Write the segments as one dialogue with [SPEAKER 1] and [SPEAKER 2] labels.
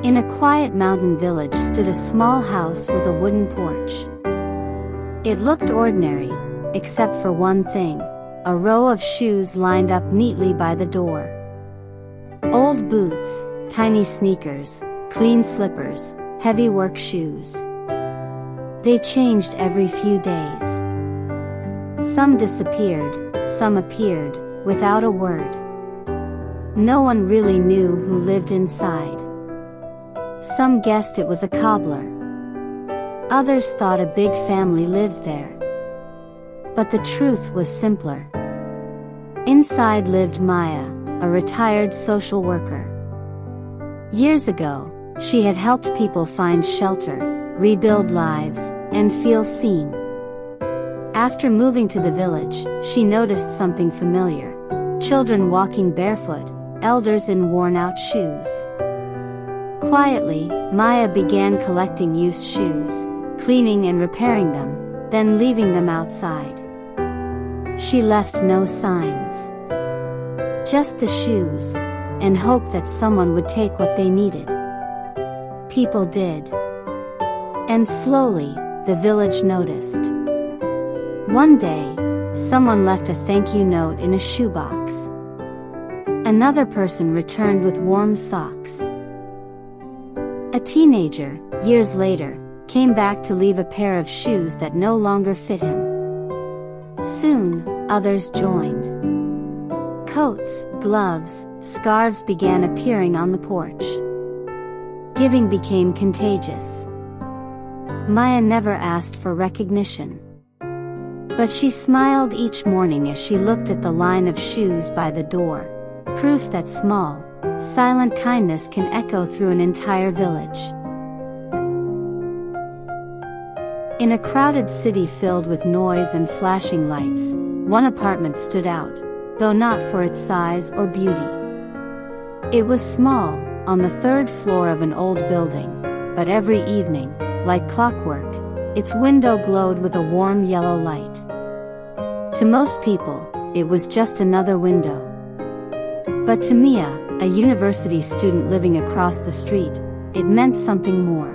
[SPEAKER 1] In a quiet mountain village stood a small house with a wooden porch. It looked ordinary, except for one thing: a row of shoes lined up neatly by the door. Old boots, tiny sneakers, clean slippers, heavy work shoes. They changed every few days. Some disappeared, some appeared, without a word. No one really knew who lived inside. Some guessed it was a cobbler. Others thought a big family lived there. But the truth was simpler. Inside lived Maya, a retired social worker. Years ago, she had helped people find shelter, rebuild lives, and feel seen. After moving to the village, she noticed something familiar: children walking barefoot, elders in worn-out shoes. Quietly, Maya began collecting used shoes, cleaning and repairing them, then leaving them outside. She left no signs. Just the shoes, and hoped that someone would take what they needed. People did. And slowly, the village noticed. One day, someone left a thank you note in a shoebox. Another person returned with warm socks. A teenager, years later, came back to leave a pair of shoes that no longer fit him. Soon, others joined. Coats, gloves, scarves began appearing on the porch. Giving became contagious. Maya never asked for recognition. But she smiled each morning as she looked at the line of shoes by the door, proof that small, silent kindness can echo through an entire village. In a crowded city filled with noise and flashing lights, one apartment stood out, though not for its size or beauty. It was small, on the third floor of an old building, but every evening, like clockwork, its window glowed with a warm yellow light. To most people, it was just another window. But to Mia, a university student living across the street, it meant something more.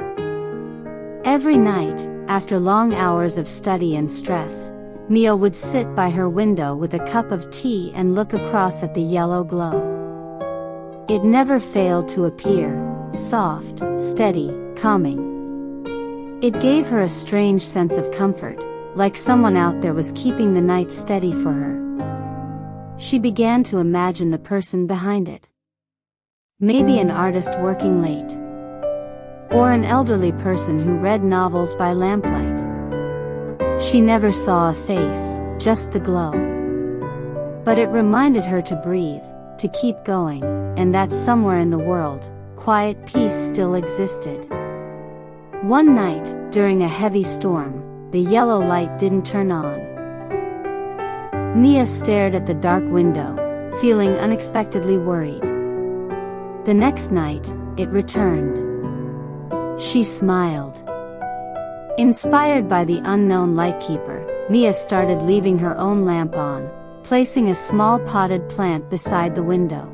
[SPEAKER 1] Every night, after long hours of study and stress, Mia would sit by her window with a cup of tea and look across at the yellow glow. It never failed to appear, soft, steady, calming. It gave her a strange sense of comfort, like someone out there was keeping the night steady for her. She began to imagine the person behind it. Maybe an artist working late. Or an elderly person who read novels by lamplight. She never saw a face, just the glow. But it reminded her to breathe, to keep going, and that somewhere in the world, quiet peace still existed. One night, during a heavy storm, the yellow light didn't turn on. Mia stared at the dark window, feeling unexpectedly worried. The next night, it returned. She smiled. Inspired by the unknown lightkeeper, Mia started leaving her own lamp on, placing a small potted plant beside the window.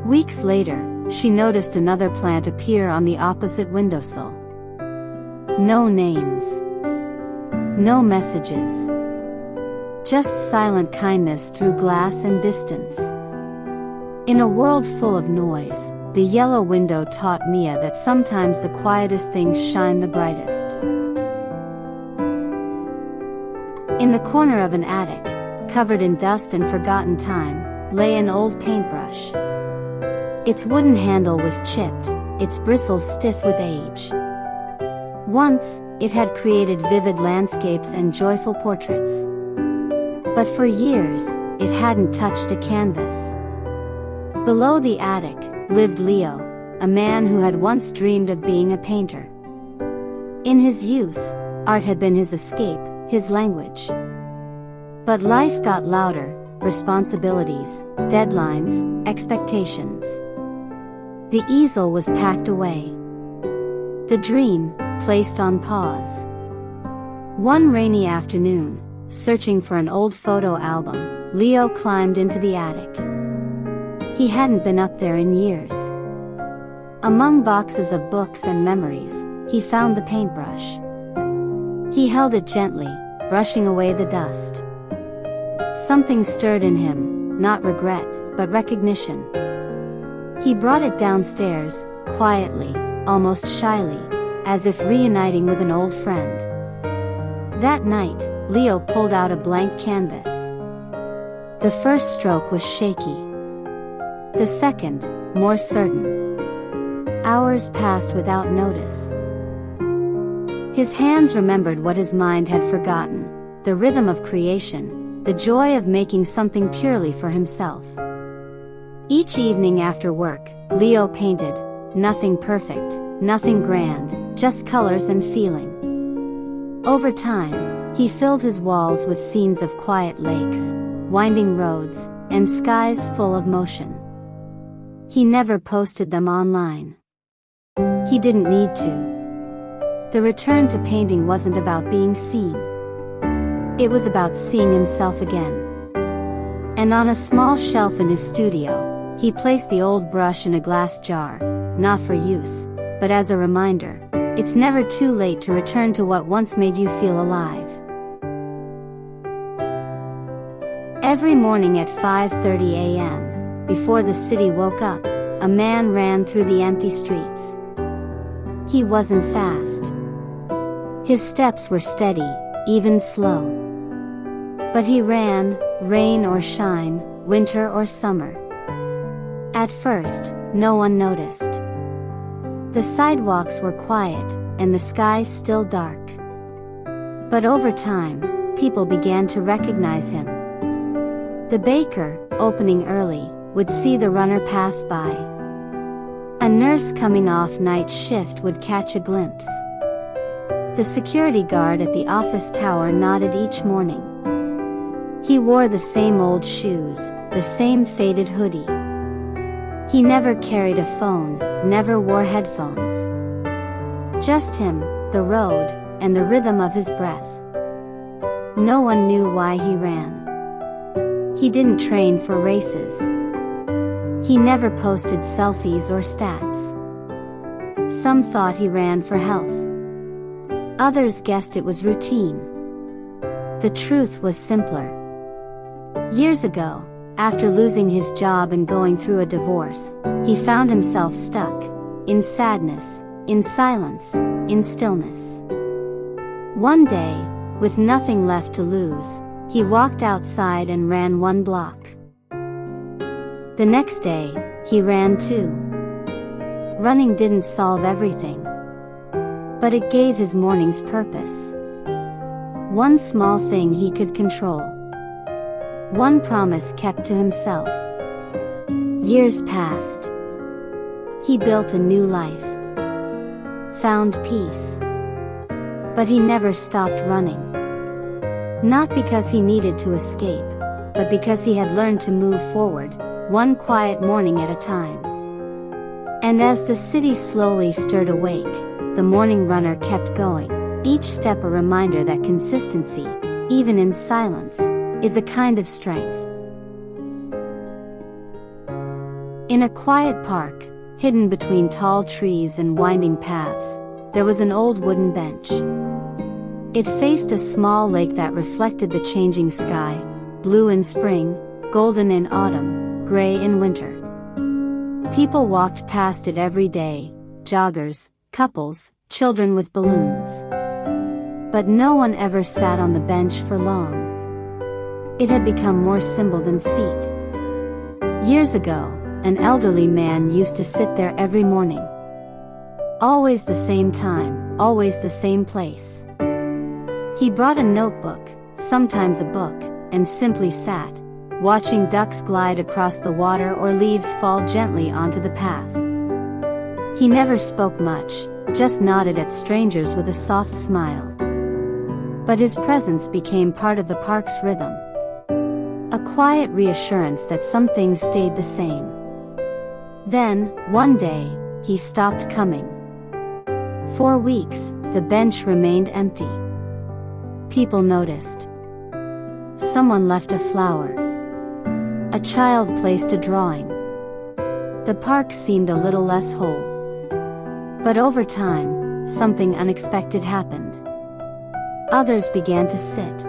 [SPEAKER 1] Weeks later, she noticed another plant appear on the opposite windowsill. No names. No messages. Just silent kindness through glass and distance. In a world full of noise, the yellow window taught Mia that sometimes the quietest things shine the brightest. In the corner of an attic, covered in dust and forgotten time, lay an old paintbrush. Its wooden handle was chipped, its bristles stiff with age. Once, it had created vivid landscapes and joyful portraits. But for years, it hadn't touched a canvas. Below the attic, lived Leo, a man who had once dreamed of being a painter. In his youth, art had been his escape, his language. But life got louder, responsibilities, deadlines, expectations. The easel was packed away. The dream, placed on pause. One rainy afternoon, searching for an old photo album, Leo climbed into the attic. He hadn't been up there in years. Among boxes of books and memories, he found the paintbrush. He held it gently, brushing away the dust. Something stirred in him, not regret, but recognition. He brought it downstairs, quietly, almost shyly, as if reuniting with an old friend. That night, Leo pulled out a blank canvas. The first stroke was shaky. The second, more certain. Hours passed without notice. His hands remembered what his mind had forgotten, the rhythm of creation, the joy of making something purely for himself. Each evening after work, Leo painted, nothing perfect, nothing grand, just colors and feeling. Over time, he filled his walls with scenes of quiet lakes, winding roads, and skies full of motion. He never posted them online. He didn't need to. The return to painting wasn't about being seen. It was about seeing himself again. And on a small shelf in his studio, he placed the old brush in a glass jar, not for use, but as a reminder, it's never too late to return to what once made you feel alive. Every morning at 5:30 a.m., before the city woke up, a man ran through the empty streets. He wasn't fast. His steps were steady, even slow. But he ran, rain or shine, winter or summer. At first, no one noticed. The sidewalks were quiet, and the sky still dark. But over time, people began to recognize him. The baker, opening early, would see the runner pass by. A nurse coming off night shift would catch a glimpse. The security guard at the office tower nodded each morning. He wore the same old shoes, the same faded hoodie. He never carried a phone, never wore headphones. Just him, the road, and the rhythm of his breath. No one knew why he ran. He didn't train for races. He never posted selfies or stats. Some thought he ran for health. Others guessed it was routine. The truth was simpler. Years ago, after losing his job and going through a divorce, he found himself stuck, in sadness, in silence, in stillness. One day, with nothing left to lose, he walked outside and ran 1 block. The next day, he ran 2. Running didn't solve everything, but it gave his mornings purpose. One small thing he could control. One promise kept to himself. Years passed. He built a new life. Found peace. But he never stopped running. Not because he needed to escape, but because he had learned to move forward, one quiet morning at a time. And as the city slowly stirred awake, the morning runner kept going, each step a reminder that consistency, even in silence, is a kind of strength. In a quiet park, hidden between tall trees and winding paths, there was an old wooden bench. It faced a small lake that reflected the changing sky, blue in spring, golden in autumn, gray in winter. People walked past it every day, joggers, couples, children with balloons. But no one ever sat on the bench for long. It had become more symbol than seat. Years ago, an elderly man used to sit there every morning. Always the same time, always the same place. He brought a notebook, sometimes a book, and simply sat, watching ducks glide across the water or leaves fall gently onto the path. He never spoke much, just nodded at strangers with a soft smile. But his presence became part of the park's rhythm. A quiet reassurance that some things stayed the same. Then, one day, he stopped coming. For weeks, the bench remained empty. People noticed. Someone left a flower. A child placed a drawing. The park seemed a little less whole. But over time, something unexpected happened. Others began to sit.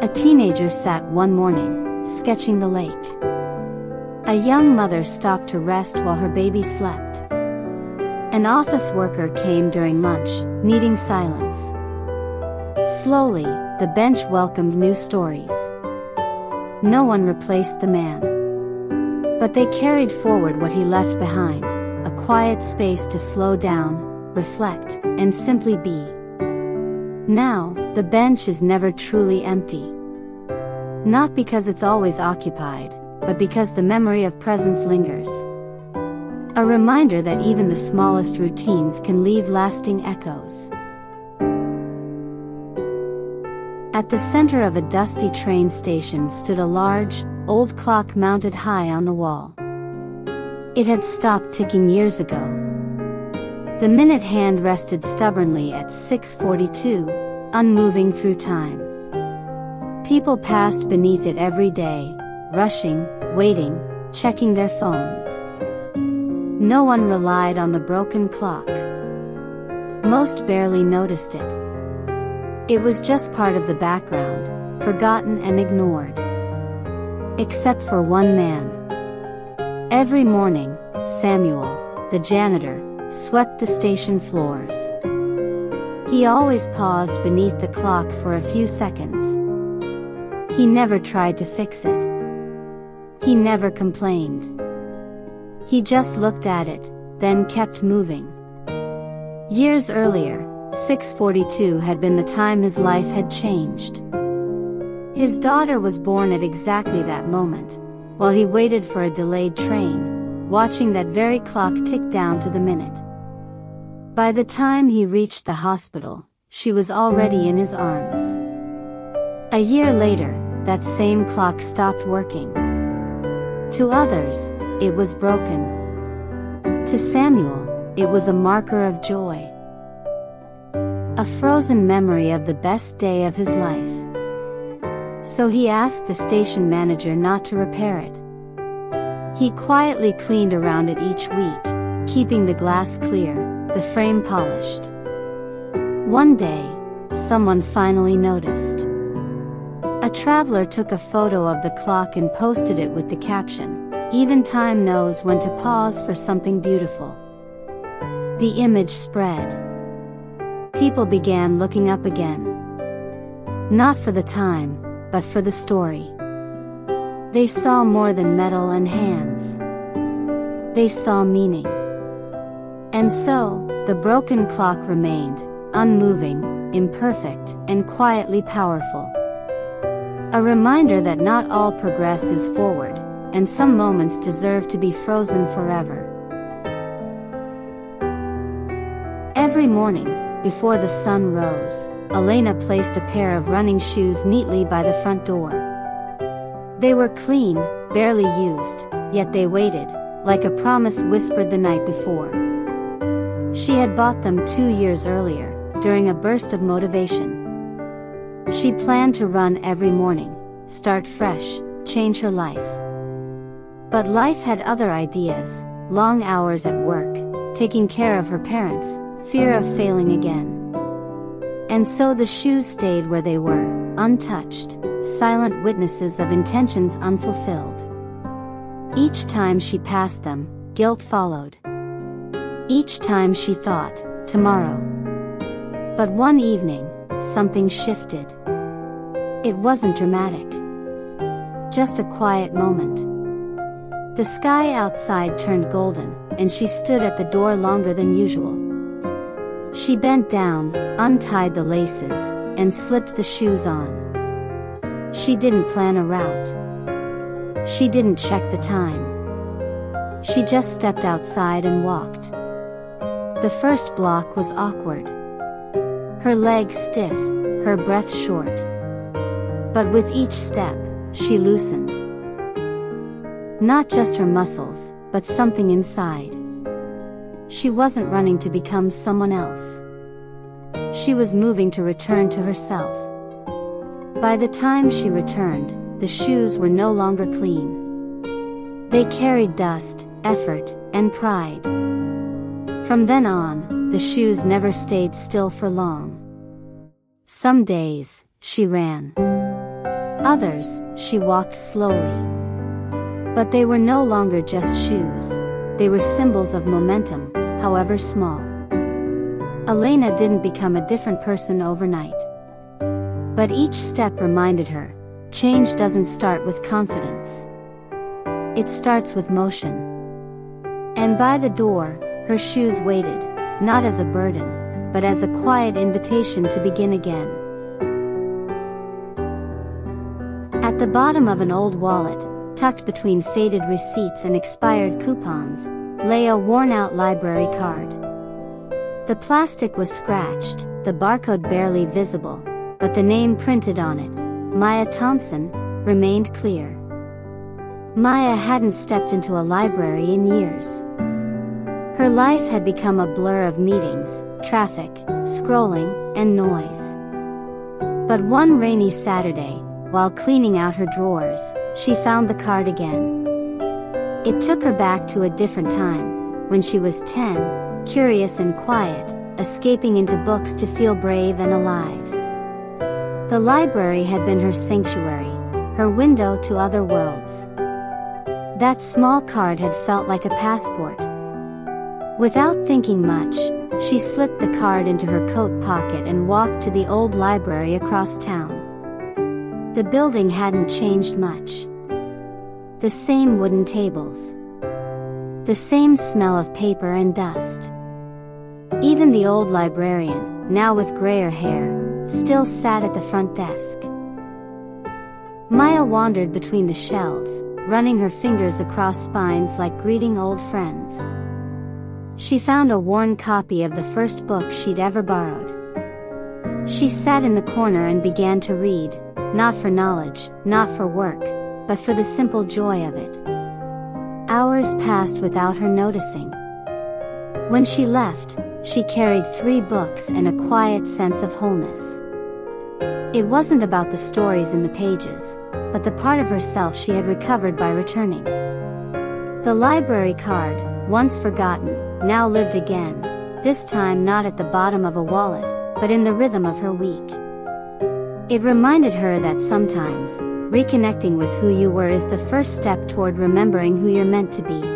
[SPEAKER 1] A teenager sat one morning, sketching the lake. A young mother stopped to rest while her baby slept. An office worker came during lunch, needing silence. Slowly, the bench welcomed new stories. No one replaced the man. But they carried forward what he left behind, a quiet space to slow down, reflect, and simply be. Now, the bench is never truly empty. Not because it's always occupied, but because the memory of presence lingers. A reminder that even the smallest routines can leave lasting echoes. At the center of a dusty train station stood a large, old clock mounted high on the wall. It had stopped ticking years ago. The minute hand rested stubbornly at 6:42, unmoving through time. People passed beneath it every day, rushing, waiting, checking their phones. No one relied on the broken clock. Most barely noticed it. It was just part of the background, forgotten and ignored. Except for one man. Every morning, Samuel, the janitor, swept the station floors. He always paused beneath the clock for a few seconds. He never tried to fix it. He never complained. He just looked at it, then kept moving. Years earlier, 6:42 had been the time his life had changed. His daughter was born at exactly that moment, while he waited for a delayed train, watching that very clock tick down to the minute. By the time he reached the hospital, she was already in his arms. A year later, that same clock stopped working. To others, it was broken. To Samuel, it was a marker of joy. A frozen memory of the best day of his life. So he asked the station manager not to repair it. He quietly cleaned around it each week, keeping the glass clear, the frame polished. One day, someone finally noticed. A traveler took a photo of the clock and posted it with the caption, "Even time knows when to pause for something beautiful." The image spread. People began looking up again. Not for the time, but for the story. They saw more than metal and hands. They saw meaning. And so, the broken clock remained, unmoving, imperfect, and quietly powerful. A reminder that not all progress is forward, and some moments deserve to be frozen forever. Every morning, before the sun rose, Elena placed a pair of running shoes neatly by the front door. They were clean, barely used, yet they waited, like a promise whispered the night before. She had bought them 2 years earlier, during a burst of motivation. She planned to run every morning, start fresh, change her life. But life had other ideas, long hours at work, taking care of her parents, fear of failing again. And so the shoes stayed where they were, untouched, silent witnesses of intentions unfulfilled. Each time she passed them, guilt followed. Each time she thought, tomorrow. But one evening, something shifted. It wasn't dramatic. Just a quiet moment. The sky outside turned golden, and she stood at the door longer than usual. She bent down, untied the laces, and slipped the shoes on. She didn't plan a route. She didn't check the time. She just stepped outside and walked. The first block was awkward. Her legs stiff, her breath short. But with each step, she loosened. Not just her muscles, but something inside. She wasn't running to become someone else. She was moving to return to herself. By the time she returned, the shoes were no longer clean. They carried dust, effort, and pride. From then on, the shoes never stayed still for long. Some days, she ran. Others, she walked slowly. But they were no longer just shoes. They were symbols of momentum, however small. Elena didn't become a different person overnight. But each step reminded her, change doesn't start with confidence. It starts with motion. And by the door, her shoes waited, not as a burden, but as a quiet invitation to begin again. At the bottom of an old wallet, tucked between faded receipts and expired coupons, lay a worn-out library card. The plastic was scratched, the barcode barely visible, but the name printed on it, Maya Thompson, remained clear. Maya hadn't stepped into a library in years. Her life had become a blur of meetings, traffic, scrolling, and noise. But one rainy Saturday, while cleaning out her drawers, she found the card again. It took her back to a different time, when she was 10, curious and quiet, escaping into books to feel brave and alive. The library had been her sanctuary, her window to other worlds. That small card had felt like a passport. Without thinking much, she slipped the card into her coat pocket and walked to the old library across town. The building hadn't changed much. The same wooden tables. The same smell of paper and dust. Even the old librarian, now with grayer hair, still sat at the front desk. Maya wandered between the shelves, running her fingers across spines like greeting old friends. She found a worn copy of the first book she'd ever borrowed. She sat in the corner and began to read, not for knowledge, not for work, but for the simple joy of it. Hours passed without her noticing. When she left, she carried 3 books and a quiet sense of wholeness. It wasn't about the stories in the pages, but the part of herself she had recovered by returning. The library card, once forgotten, now lived again, this time not at the bottom of a wallet, but in the rhythm of her week. It reminded her that sometimes, reconnecting with who you were is the first step toward remembering who you're meant to be.